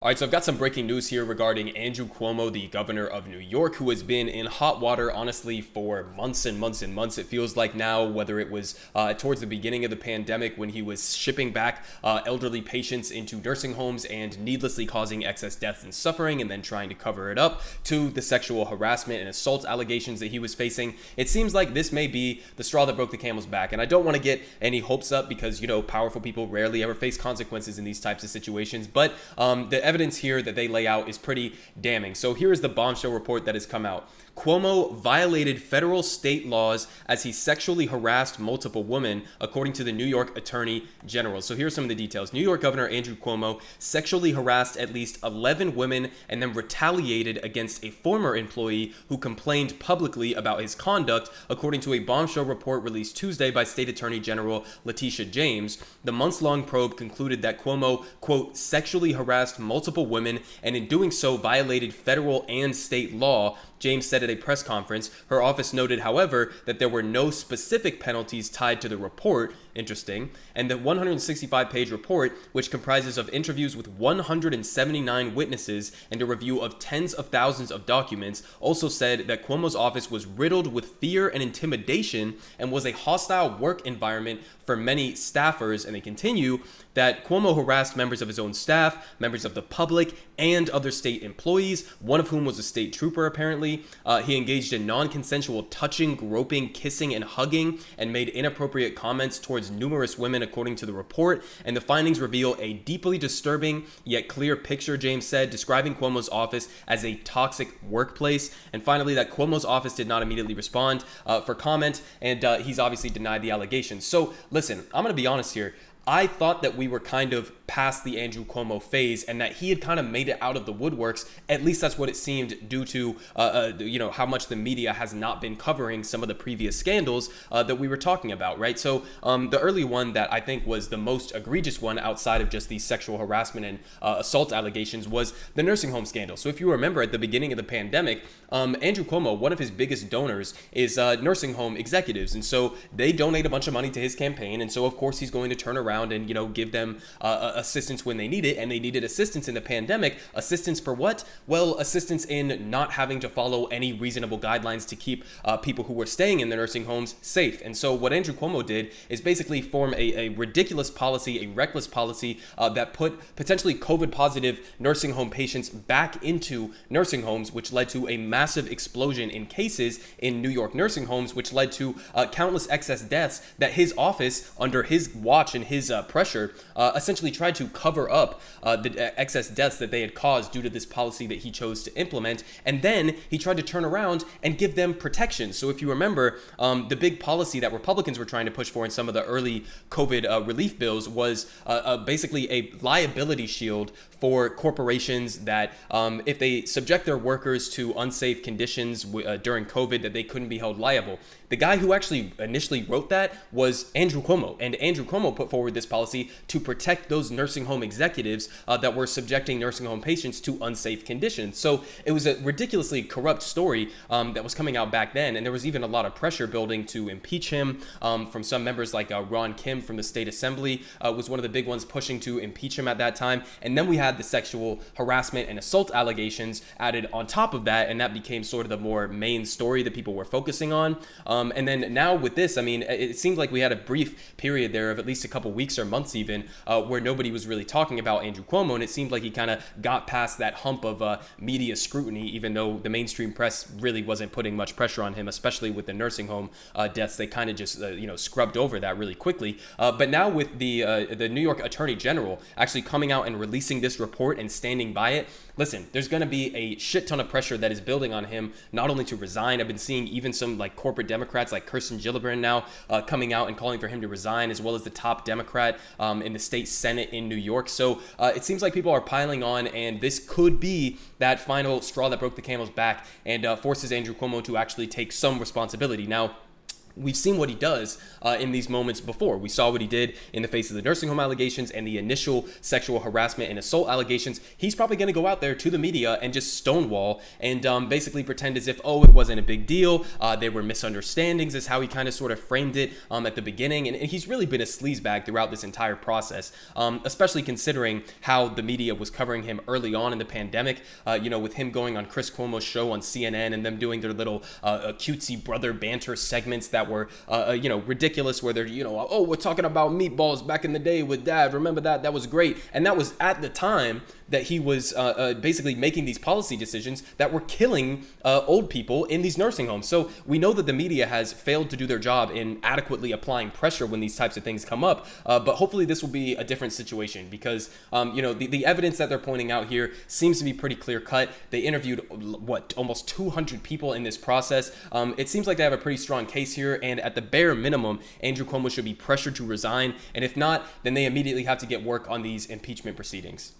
All right, so I've got some breaking news here regarding Andrew Cuomo, the governor of New York, who has been in hot water, honestly, for months and months and months. It feels like now, whether it was towards the beginning of the pandemic when he was shipping back elderly patients into nursing homes and needlessly causing excess deaths and suffering and then trying to cover it up, to the sexual harassment and assault allegations that he was facing. It seems like this may be the straw that broke the camel's back. And I don't want to get any hopes up because, powerful people rarely ever face consequences in these types of situations. But the evidence here that they lay out is pretty damning. So here is the bombshell report that has come out. Cuomo violated federal state laws as he sexually harassed multiple women, according to the New York Attorney General. So here's some of the details. New York Governor Andrew Cuomo sexually harassed at least 11 women and then retaliated against a former employee who complained publicly about his conduct, according to a bombshell report released Tuesday by State Attorney General Letitia James. The months-long probe concluded that Cuomo, quote, sexually harassed multiple women and in doing so violated federal and state law, James said at a press conference. Her office noted, however, that there were no specific penalties tied to the report. Interesting. And the 165-page report, which comprises of interviews with 179 witnesses and a review of tens of thousands of documents, also said that Cuomo's office was riddled with fear and intimidation and was a hostile work environment for many staffers. And they continue that Cuomo harassed members of his own staff, members of the public, and other state employees, one of whom was a state trooper, apparently. He engaged in non-consensual touching, groping, kissing, and hugging, and made inappropriate comments towards numerous women, according to the report. And the findings reveal a deeply disturbing yet clear picture, James said, describing Cuomo's office as a toxic workplace. And finally, that Cuomo's office did not immediately respond for comment, and he's obviously denied the allegations. So listen, I'm going to be honest here. I thought that we were kind of past the Andrew Cuomo phase and that he had kind of made it out of the woodworks. At least that's what it seemed, due to how much the media has not been covering some of the previous scandals that we were talking about, right? So the early one that I think was the most egregious one outside of just the sexual harassment and assault allegations was the nursing home scandal. So if you remember, at the beginning of the pandemic, Andrew Cuomo, one of his biggest donors is nursing home executives. And so they donate a bunch of money to his campaign. And so, of course, he's going to turn around and give them assistance when they need it. And they needed assistance in the pandemic. Assistance for what? Well, assistance in not having to follow any reasonable guidelines to keep people who were staying in the nursing homes safe. And so what Andrew Cuomo did is basically form a ridiculous policy, a reckless policy that put potentially COVID positive nursing home patients back into nursing homes, which led to a massive explosion in cases in New York nursing homes, which led to countless excess deaths that his office, under his watch and his pressure, essentially tried to cover up the excess deaths that they had caused due to this policy that he chose to implement. And then he tried to turn around and give them protection. So if you remember, the big policy that Republicans were trying to push for in some of the early COVID relief bills was basically a liability shield for corporations that if they subject their workers to unsafe conditions during COVID, that they couldn't be held liable. The guy who actually initially wrote that was Andrew Cuomo, and Andrew Cuomo put forward this policy to protect those nursing home executives that were subjecting nursing home patients to unsafe conditions. So it was a ridiculously corrupt story that was coming out back then, and there was even a lot of pressure building to impeach him from some members, like Ron Kim from the state assembly was one of the big ones pushing to impeach him at that time. And then we had the sexual harassment and assault allegations added on top of that, and that became sort of the more main story that people were focusing on. And then now with this, I mean, it seemed like we had a brief period there of at least a couple weeks or months even where nobody was really talking about Andrew Cuomo, and it seemed like he kind of got past that hump of media scrutiny, even though the mainstream press really wasn't putting much pressure on him, especially with the nursing home deaths. They kind of just scrubbed over that really quickly. But now with the New York Attorney General actually coming out and releasing this report and standing by it, listen, there's going to be a shit ton of pressure that is building on him, not only to resign. I've been seeing even some like corporate Democrats like Kirsten Gillibrand now coming out and calling for him to resign, as well as the top Democrat in the state Senate in New York. So it seems like people are piling on, and this could be that final straw that broke the camel's back and forces Andrew Cuomo to actually take some responsibility. Now, we've seen what he does in these moments before. We saw what he did in the face of the nursing home allegations and the initial sexual harassment and assault allegations. He's probably going to go out there to the media and just stonewall and basically pretend as if, oh, it wasn't a big deal. There were misunderstandings, is how he kind of sort of framed it at the beginning. And he's really been a sleazebag throughout this entire process, especially considering how the media was covering him early on in the pandemic, with him going on Chris Cuomo's show on CNN and them doing their little cutesy brother banter segments that were, ridiculous, where they're, oh, we're talking about meatballs back in the day with dad. Remember that? That was great. And that was at the time that he was basically making these policy decisions that were killing old people in these nursing homes. So we know that the media has failed to do their job in adequately applying pressure when these types of things come up. But hopefully this will be a different situation because, the evidence that they're pointing out here seems to be pretty clear cut. They interviewed, almost 200 people in this process. It seems like they have a pretty strong case here. And at the bare minimum, Andrew Cuomo should be pressured to resign. And if not, then they immediately have to get work on these impeachment proceedings.